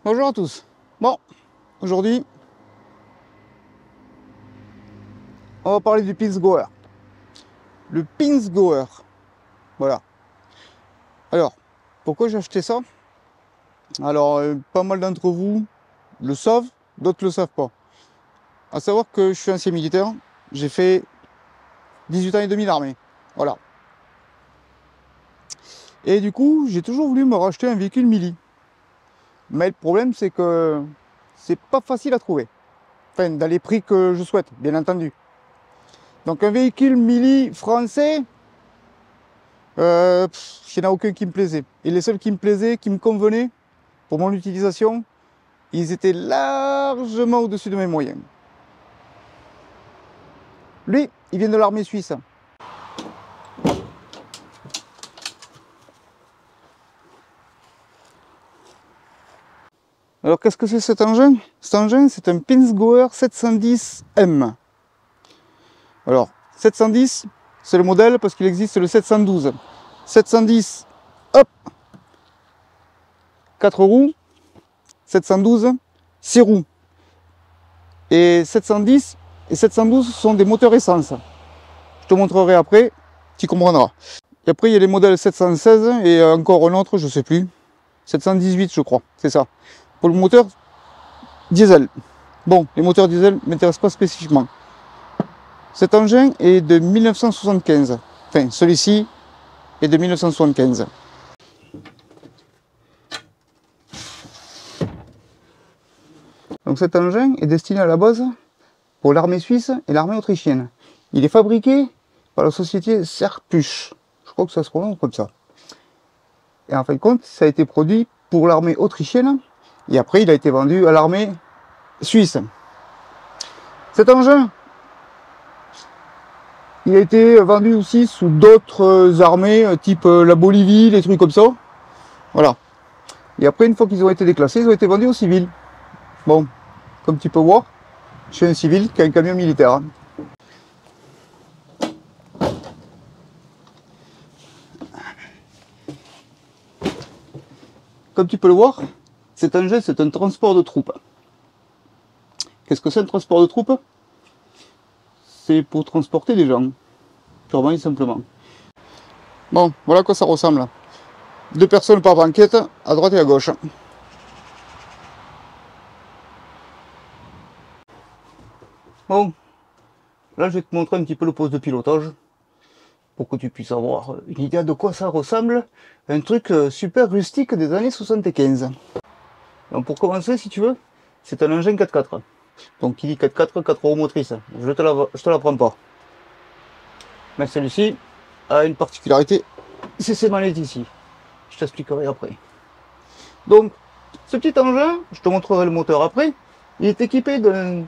Bonjour à tous. Bon, aujourd'hui, on va parler du Pins Goer. Le Pins Goer. Voilà. Alors, pourquoi j'ai acheté ça? Alors, pas mal d'entre vous le savent, d'autres le savent pas. À savoir que je suis ancien militaire, j'ai fait 18 ans et demi d'armée. Voilà. Et du coup, j'ai toujours voulu me racheter un véhicule mili. Mais le problème, c'est que c'est pas facile à trouver. Enfin, dans les prix que je souhaite, bien entendu. Donc, un véhicule mili français, il n'y en a aucun qui me plaisait. Et les seuls qui me plaisaient, qui me convenaient, pour mon utilisation, ils étaient largement au-dessus de mes moyens. Lui, il vient de l'armée suisse. Alors, qu'est-ce que c'est cet engin? Cet engin, c'est un Pinsgauer 710M. Alors, 710, c'est le modèle parce qu'il existe le 712. 710, hop, 4 roues. 712, 6 roues. Et 710 et 712 sont des moteurs essence. Je te montrerai après, tu comprendras. Et après, il y a les modèles 716 et encore un autre, je sais plus. 718, je crois, c'est ça. Pour le moteur diesel. Bon, les moteurs diesel ne m'intéressent pas spécifiquement. Cet engin est de 1975. Enfin, celui-ci est de 1975. Donc cet engin est destiné à la base pour l'armée suisse et l'armée autrichienne. Il est fabriqué par la société Serpuch. Je crois que ça se prononce comme ça. Et en fin de compte, ça a été produit pour l'armée autrichienne et après il a été vendu à l'armée suisse. Cet engin, il a été vendu aussi sous d'autres armées, type la Bolivie, des trucs comme ça. Voilà. Et après, une fois qu'ils ont été déclassés, ils ont été vendus aux civils. Bon, comme tu peux voir, je suis un civil qui a un camion militaire. Comme tu peux le voir, cet engin, c'est un transport de troupes. Qu'est-ce que c'est un transport de troupes? C'est pour transporter des gens, purement et simplement. Bon, voilà à quoi ça ressemble. 2 personnes par banquette, à droite et à gauche. Bon, là je vais te montrer un petit peu le poste de pilotage, pour que tu puisses avoir une idée de quoi ça ressemble. Un truc super rustique des années 75. Donc pour commencer, si tu veux, c'est un engin 4x4. Donc qui dit 4x4, 4 roues motrices. Je te l'apprends pas. Mais celui-ci a une particularité, c'est ces manettes ici. Je t'expliquerai après. Donc, ce petit engin, je te montrerai le moteur après, il est équipé d'un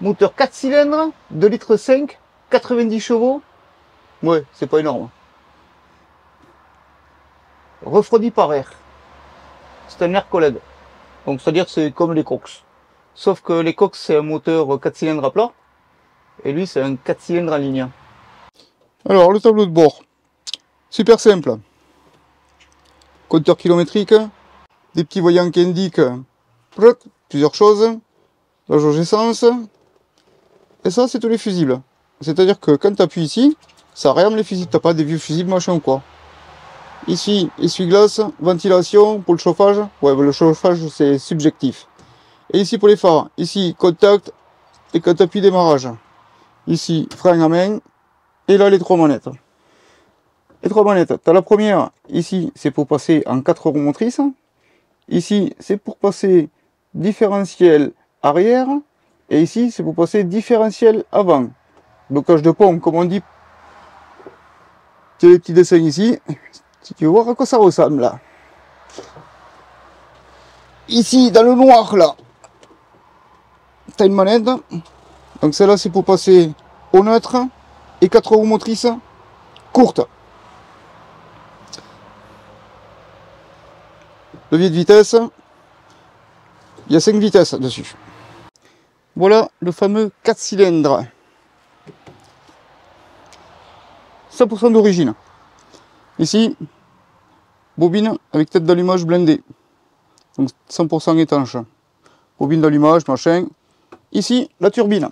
moteur 4 cylindres, 2,5 litres, 90 chevaux. Ouais, c'est pas énorme. Refroidi par air. C'est un air collègue. Donc, c'est-à-dire que c'est comme les Cox. Sauf que les Cox, c'est un moteur 4 cylindres à plat. Et lui, c'est un 4 cylindres en ligne. Alors, le tableau de bord. Super simple. Compteur kilométrique. Des petits voyants qui indiquent plusieurs choses. La jauge essence. Et ça, c'est tous les fusibles. C'est-à-dire que quand tu appuies ici, ça réarme les fusibles. T'as pas des vieux fusibles, machin ou quoi. Ici, essuie-glace, ventilation pour le chauffage. Ouais, le chauffage, c'est subjectif. Et ici, pour les phares. Ici, contact et quand tu appuies démarrage. Ici, frein à main. Et là, les 3 manettes. Les 3 manettes. Tu as la première, ici, c'est pour passer en 4 roues motrices. Ici, c'est pour passer différentiel arrière. Et ici, c'est pour passer différentiel avant. Blocage de pompe, comme on dit. Tu as les petits dessins ici. Si tu veux voir à quoi ça ressemble, là. Ici, dans le noir, là, tu as une manette. Donc celle-là, c'est pour passer au neutre. Et 4 roues motrices courtes. Levier de vitesse. Il y a 5 vitesses dessus. Voilà le fameux 4 cylindres. 100% d'origine. Ici, bobine avec tête d'allumage blindée. Donc 100% étanche. Bobine d'allumage, machin. Ici, la turbine.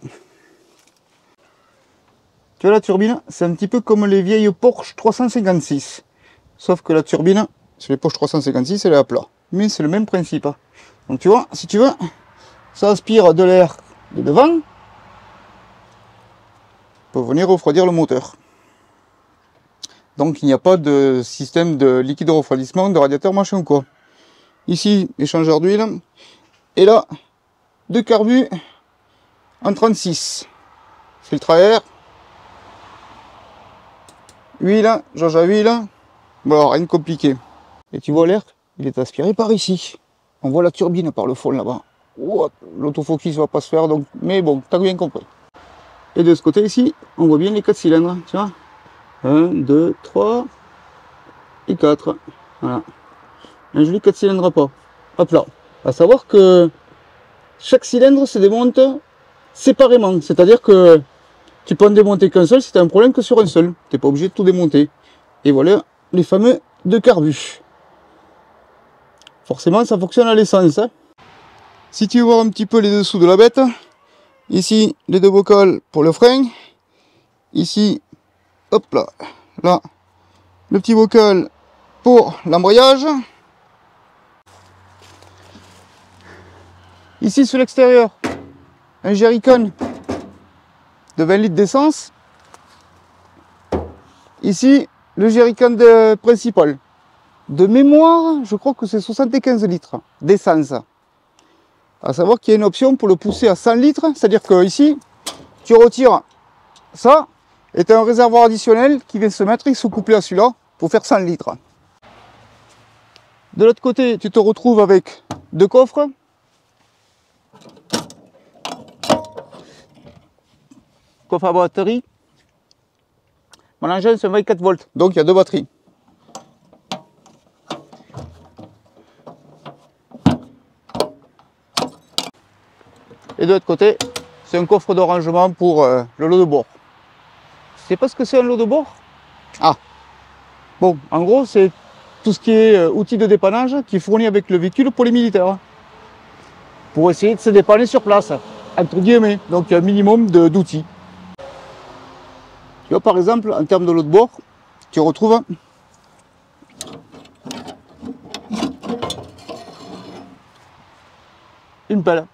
Tu vois la turbine, c'est un petit peu comme les vieilles Porsche 356. Sauf que la turbine, sur les Porsche 356, elle est à plat. Mais c'est le même principe. Donc tu vois, si tu veux, ça aspire de l'air de devant pour venir refroidir le moteur. Donc il n'y a pas de système de liquide de refroidissement, de radiateur, machin ou quoi. Ici, échangeur d'huile. Et là, de carbu en 36. Filtre à air. Huile, jauge à huile. Bon, rien de compliqué. Et tu vois l'air, il est aspiré par ici. On voit la turbine par le fond là-bas. L'autofocus va pas se faire, donc, mais bon, t'as bien compris. Et de ce côté ici, on voit bien les 4 cylindres, tu vois. 1, 2, 3 et 4. Voilà. Un joli 4 cylindres à pas. À plat. À savoir que chaque cylindre se démonte séparément. C'est-à-dire que tu peux en démonter qu'un seul si tu as un problème que sur un seul. Tu n'es pas obligé de tout démonter. Et voilà les fameux 2 carbus. Forcément, ça fonctionne à l'essence. Hein. Si tu veux voir un petit peu les dessous de la bête, ici, les 2 bocals pour le frein. Ici, hop là, là, le petit bocal pour l'embrayage. Ici, sur l'extérieur, un jerrycan de 20 litres d'essence. Ici, le jerrycan principal. De mémoire, je crois que c'est 75 litres d'essence. À savoir qu'il y a une option pour le pousser à 100 litres, c'est-à-dire que ici, tu retires ça, et tu as un réservoir additionnel qui vient se mettre et se coupler à celui-là pour faire 100 litres. De l'autre côté, tu te retrouves avec 2 coffres. Coffre à batterie. Mon engin, c'est un 24 volts, donc il y a 2 batteries. Et de l'autre côté, c'est un coffre de rangement pour le lot de bord. Tu sais pas ce que c'est un lot de bord? Ah, bon, en gros, c'est tout ce qui est outil de dépannage qui est fourni avec le véhicule pour les militaires. Pour essayer de se dépanner sur place, entre guillemets. Donc il y a un minimum d'outils. Tu vois, par exemple, en termes de lot de bord, tu retrouves une pelle.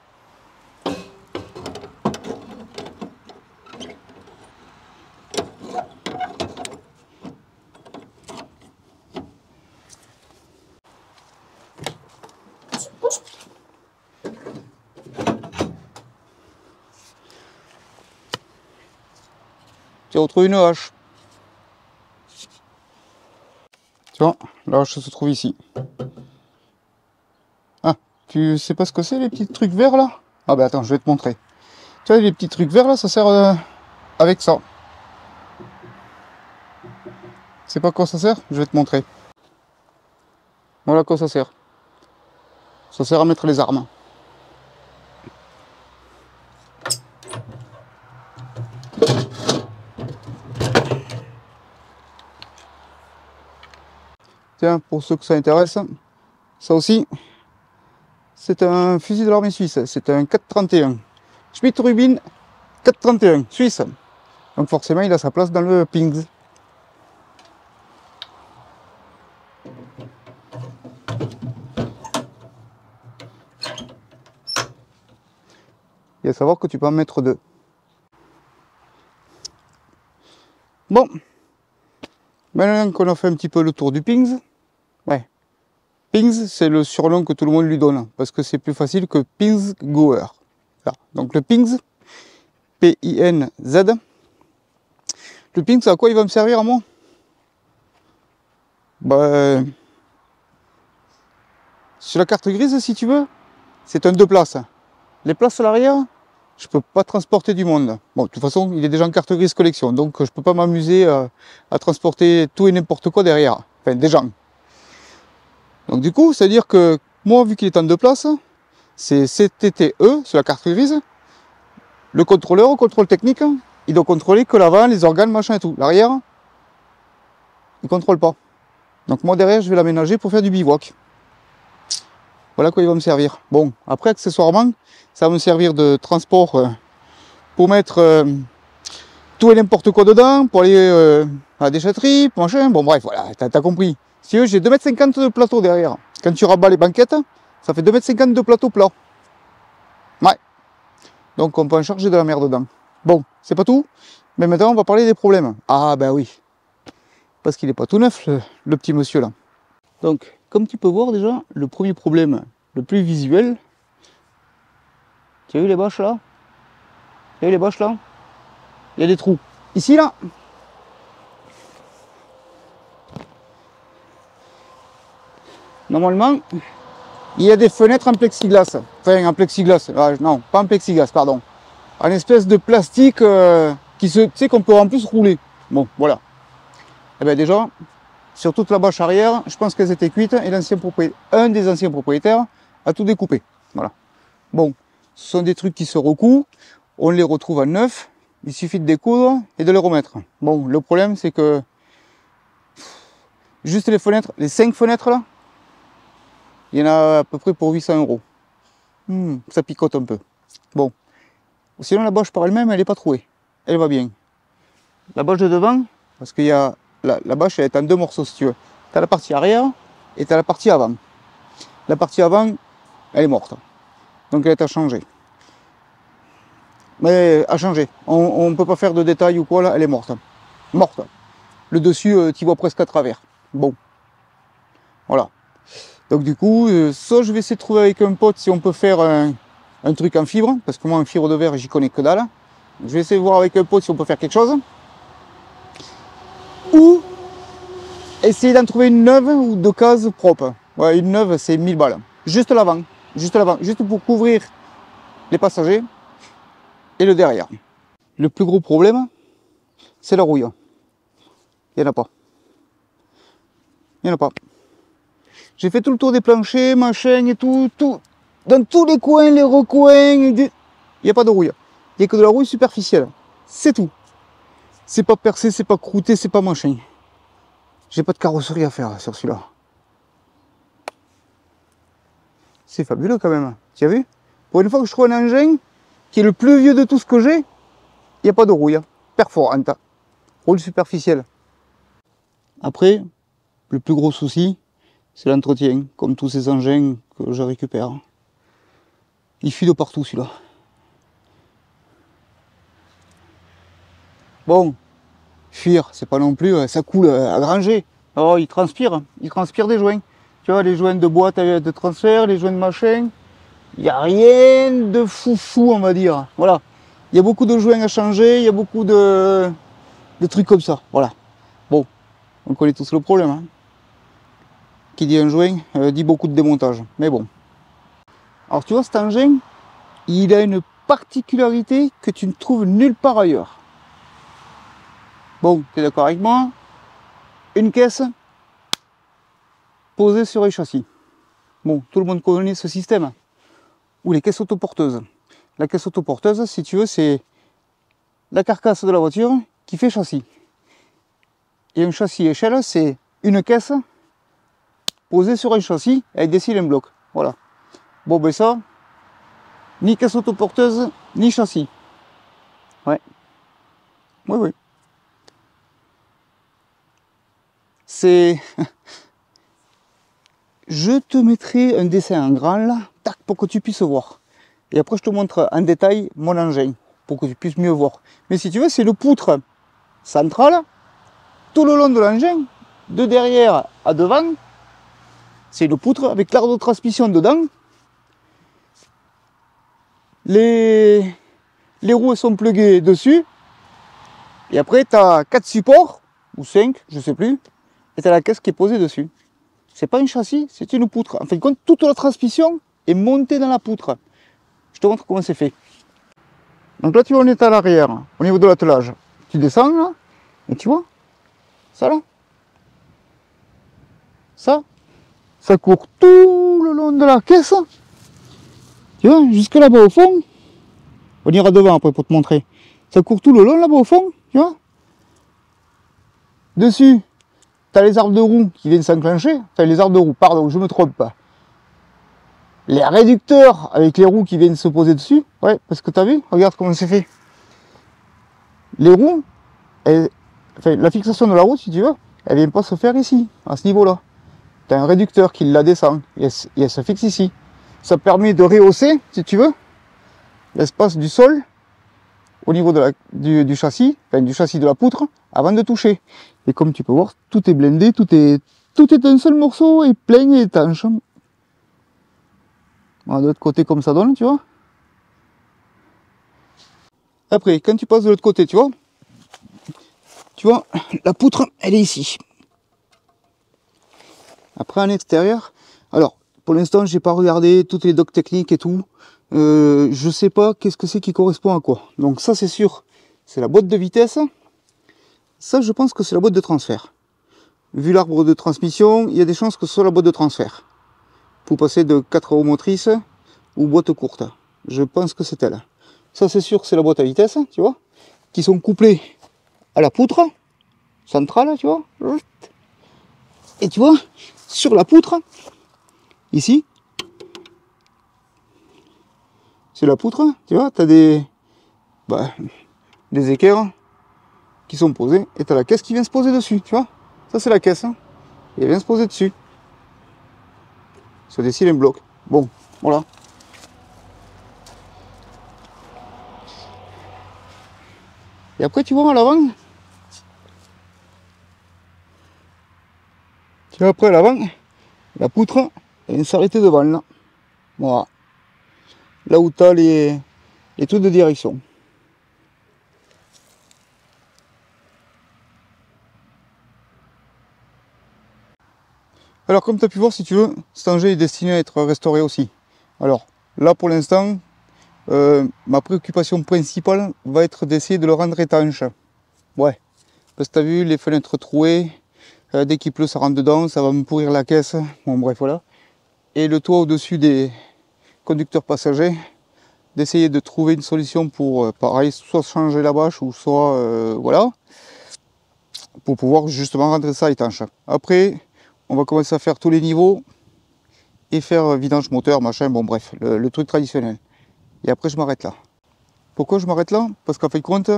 Tu retrouves une hache. Tu vois, la hache se trouve ici. Ah, tu sais pas ce que c'est les petits trucs verts là? Ah ben attends, je vais te montrer. Tu vois les petits trucs verts là, ça sert avec ça. Tu sais pas à quoi ça sert? Je vais te montrer. Voilà à quoi ça sert. Ça sert à mettre les armes. Tiens, pour ceux que ça intéresse, ça aussi, c'est un fusil de l'armée suisse. C'est un 431. Schmidt-Rubin 431, suisse. Donc forcément, il a sa place dans le Pings. Et à savoir que tu peux en mettre 2. Bon, maintenant qu'on a fait un petit peu le tour du Pings, ouais. Pings, c'est le surnom que tout le monde lui donne, parce que c'est plus facile que Pings Goer. Là. Donc le Pings, P-I-N-Z. Le Pings, à quoi il va me servir à moi? Ben, sur la carte grise, si tu veux, c'est un 2 places. Les places à l'arrière, je peux pas transporter du monde. Bon, de toute façon, il est déjà en carte grise collection, donc je peux pas m'amuser à transporter tout et n'importe quoi derrière. Enfin, des gens. Donc du coup, c'est-à-dire que moi, vu qu'il est en 2 places, c'est CTTE sur la carte grise, Le contrôleur, au contrôle technique, il doit contrôler que l'avant, les organes, machin et tout. L'arrière, il ne contrôle pas. Donc moi derrière, je vais l'aménager pour faire du bivouac. Voilà quoi il va me servir. Bon, après accessoirement, ça va me servir de transport pour mettre tout et n'importe quoi dedans, pour aller à la déchetterie, machin. Bon bref, voilà, t'as compris. Si tu veux, j'ai 2,50 m de plateau derrière. Quand tu rabats les banquettes, ça fait 2,50 m de plateau plat. Ouais. Donc on peut en charger de la merde dedans. Bon, c'est pas tout. Mais maintenant on va parler des problèmes. Ah ben oui. Parce qu'il n'est pas tout neuf, le petit monsieur là. Donc, comme tu peux voir déjà, le premier problème, le plus visuel, tu as vu les bâches là? Tu as vu les bâches là? Il y a des trous. Ici là, normalement, il y a des fenêtres en plexiglas. Enfin, en plexiglas. Ah, non, pas en plexiglas, pardon. En espèce de plastique qui se, tu sais, qu'on peut en plus rouler. Bon, voilà. Et bien déjà, sur toute la bâche arrière, je pense qu'elles étaient cuites et un des anciens propriétaires a tout découpé. Voilà. Bon, ce sont des trucs qui se recouent. On les retrouve à neuf. Il suffit de découdre et de les remettre. Bon, le problème c'est que juste les fenêtres, les 5 fenêtres là, il y en a à peu près pour 800 €. Ça picote un peu. Bon. Sinon la bâche par elle-même, elle n'est pas trouée. Elle va bien. La bâche de devant, parce qu'il y a la bâche, elle est en 2 morceaux si tu veux. Tu as la partie arrière et tu as la partie avant. La partie avant, elle est morte. Donc elle est à changer. Mais à changer. On ne peut pas faire de détails ou quoi là, elle est morte. Morte. Le dessus, tu vois presque à travers. Bon. Voilà. Donc du coup, soit je vais essayer de trouver avec un pote si on peut faire un truc en fibre, parce que moi en fibre de verre, j'y connais que dalle. Je vais essayer de voir avec un pote si on peut faire quelque chose. Ou essayer d'en trouver une neuve ou de case propre. Ouais, une neuve, c'est 1000 balles. Juste l'avant. Juste l'avant. Juste pour couvrir les passagers et le derrière. Le plus gros problème, c'est la rouille. Il n'y en a pas. Il n'y en a pas. J'ai fait tout le tour des planchers, machin et tout. Dans tous les coins, les recoins. Il n'y a pas de rouille. Il n'y a que de la rouille superficielle. C'est tout. C'est pas percé, c'est pas croûté, c'est pas machin. J'ai pas de carrosserie à faire sur celui-là. C'est fabuleux quand même. Tu as vu? Pour une fois que je trouve un engin qui est le plus vieux de tout ce que j'ai, il n'y a pas de rouille. Perforante. Rouille superficielle. Après, le plus gros souci, c'est l'entretien, comme tous ces engins que je récupère. Il fuit de partout celui-là. Bon, fuir, c'est pas non plus, ça coule à granger. Alors il transpire des joints. Tu vois, les joints de boîte de transfert, les joints de machin. Il n'y a rien de foufou, on va dire. Voilà. Il y a beaucoup de joints à changer, il y a beaucoup de trucs comme ça. Voilà. Bon, on connaît tous le problème. Hein. Qui dit un joint, dit beaucoup de démontage. Mais bon. Alors tu vois, cet engin, il a une particularité que tu ne trouves nulle part ailleurs. Bon, tu es d'accord avec moi? Une caisse posée sur les châssis. Bon, tout le monde connaît ce système. Ou les caisses autoporteuses. La caisse autoporteuse, si tu veux, c'est la carcasse de la voiture qui fait châssis. Et un châssis échelle, c'est une caisse posée sur un châssis avec des cylindres blocs. Voilà. Bon, ben ça, ni caisse autoporteuse, ni châssis. Ouais. Oui, oui. C'est... Je te mettrai un dessin en grand là, tac, pour que tu puisses voir. Et après je te montre en détail mon engin, pour que tu puisses mieux voir. Mais si tu veux, c'est le poutre central, tout le long de l'engin, de derrière à devant. C'est une poutre avec l'arc de transmission dedans. Les roues sont pluguées dessus. Et après tu as 4 supports, ou 5, je sais plus. Et tu as la caisse qui est posée dessus. C'est pas un châssis, c'est une poutre. En fin de compte, toute la transmission est montée dans la poutre. Je te montre comment c'est fait. Donc là, tu vois, on est à l'arrière, au niveau de l'attelage. Tu descends là, et tu vois, ça là, ça court tout le long de la caisse. Tu vois, jusque là-bas au fond. On ira devant après pour te montrer. Ça court tout le long là-bas au fond, tu vois. Dessus, tu as les arbres de roue qui viennent s'enclencher. Enfin, les arbres de roue, pardon, je me trompe pas. Les réducteurs avec les roues qui viennent se poser dessus. Ouais, parce que tu as vu, regarde comment c'est fait. Les roues, enfin, la fixation de la roue, si tu veux, elle vient pas se faire ici, à ce niveau-là. Tu as un réducteur qui la descend et elle se fixe ici. Ça permet de rehausser, si tu veux, l'espace du sol au niveau de du châssis, enfin du châssis de la poutre, avant de toucher. Et comme tu peux voir, tout est blindé, tout est un seul morceau et plein et étanche. Voilà, de l'autre côté comme ça donne, tu vois. Après, quand tu passes de l'autre côté, tu vois, la poutre, elle est ici. Après, en extérieur, alors, pour l'instant, j'ai pas regardé toutes les docs techniques et tout. Je sais pas qu'est-ce que c'est qui correspond à quoi. Donc ça, c'est sûr, c'est la boîte de vitesse. Ça, je pense que c'est la boîte de transfert. Vu l'arbre de transmission, il y a des chances que ce soit la boîte de transfert. Pour passer de 4 roues motrices ou boîte courte. Je pense que c'est elle. Ça, c'est sûr que c'est la boîte à vitesse, tu vois, qui sont couplées à la poutre centrale, tu vois. Et tu vois, sur la poutre, ici, c'est la poutre, tu vois, tu as des équerres qui sont posés et tu as la caisse qui vient se poser dessus, tu vois. Ça, c'est la caisse, hein, et elle vient se poser dessus. Ça dessine un bloc. Bon, voilà. Et après, tu vois, à l'avant, après, à l'avant, la poutre, elle vient s'arrêter devant, là. Voilà. Là où tu as les trucs de direction. Alors, comme tu as pu voir, si tu veux, cet engin est destiné à être restauré aussi. Alors, là, pour l'instant, ma préoccupation principale va être d'essayer de le rendre étanche. Ouais, parce que tu as vu, les fenêtres trouées, dès qu'il pleut, ça rentre dedans, ça va me pourrir la caisse. Bon, bref, voilà. Et le toit au-dessus des conducteurs passagers, d'essayer de trouver une solution pour, pareil, soit changer la bâche ou soit, voilà, pour pouvoir justement rendre ça étanche. Après, on va commencer à faire tous les niveaux et faire vidange moteur, machin, bon bref, le truc traditionnel. Et après je m'arrête là. Pourquoi je m'arrête là? Parce qu'en fin de compte,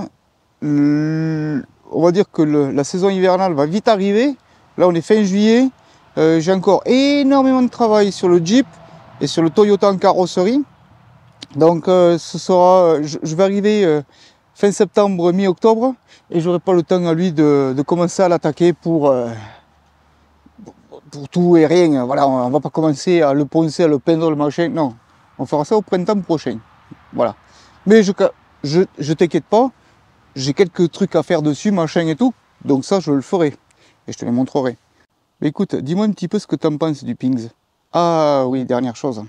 on va dire que la saison hivernale va vite arriver. Là on est fin juillet, j'ai encore énormément de travail sur le Jeep et sur le Toyota en carrosserie. Donc ce sera, je vais arriver fin septembre, mi-octobre, et j'aurai pas le temps à lui de commencer à l'attaquer pour tout et rien. Voilà, on va pas commencer à le poncer, à le peindre, le machin. Non, on fera ça au printemps prochain. Voilà. Mais je t'inquiète pas, j'ai quelques trucs à faire dessus, machin et tout. Donc ça, je le ferai. Et je te les montrerai. Mais écoute, dis-moi un petit peu ce que tu en penses du Pings. Ah oui, dernière chose.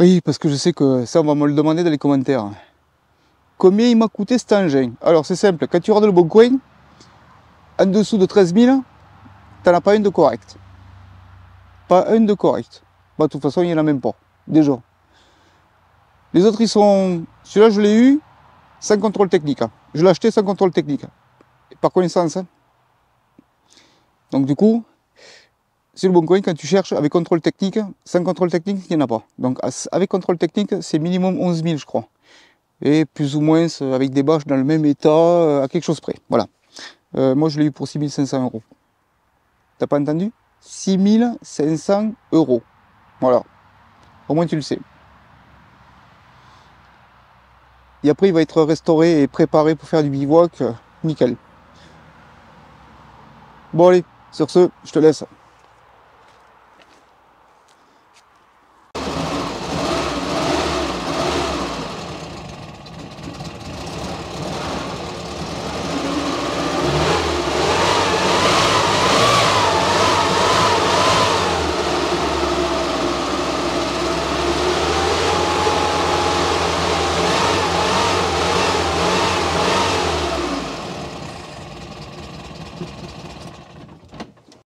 Oui, parce que je sais que ça, on va me le demander dans les commentaires. Combien il m'a coûté cet engin? Alors c'est simple, quand tu regardes le Bon Coin, en dessous de 13 000, t'en as pas une de correct. Pas un de correct. Bah, de toute façon, il n'y en a même pas. Déjà. Les autres, ils sont... Celui-là, je l'ai eu sans contrôle technique. Je l'ai acheté sans contrôle technique. Par connaissance. Donc, du coup, c'est le Bon Coin, quand tu cherches avec contrôle technique, sans contrôle technique, il n'y en a pas. Donc, avec contrôle technique, c'est minimum 11 000, je crois. Et plus ou moins, avec des bâches dans le même état, à quelque chose près. Voilà. Moi, je l'ai eu pour 6 500 €. T'as pas entendu? 6 500 €. Voilà. Au moins tu le sais. Et après il va être restauré et préparé pour faire du bivouac. Nickel. Bon allez, sur ce, je te laisse.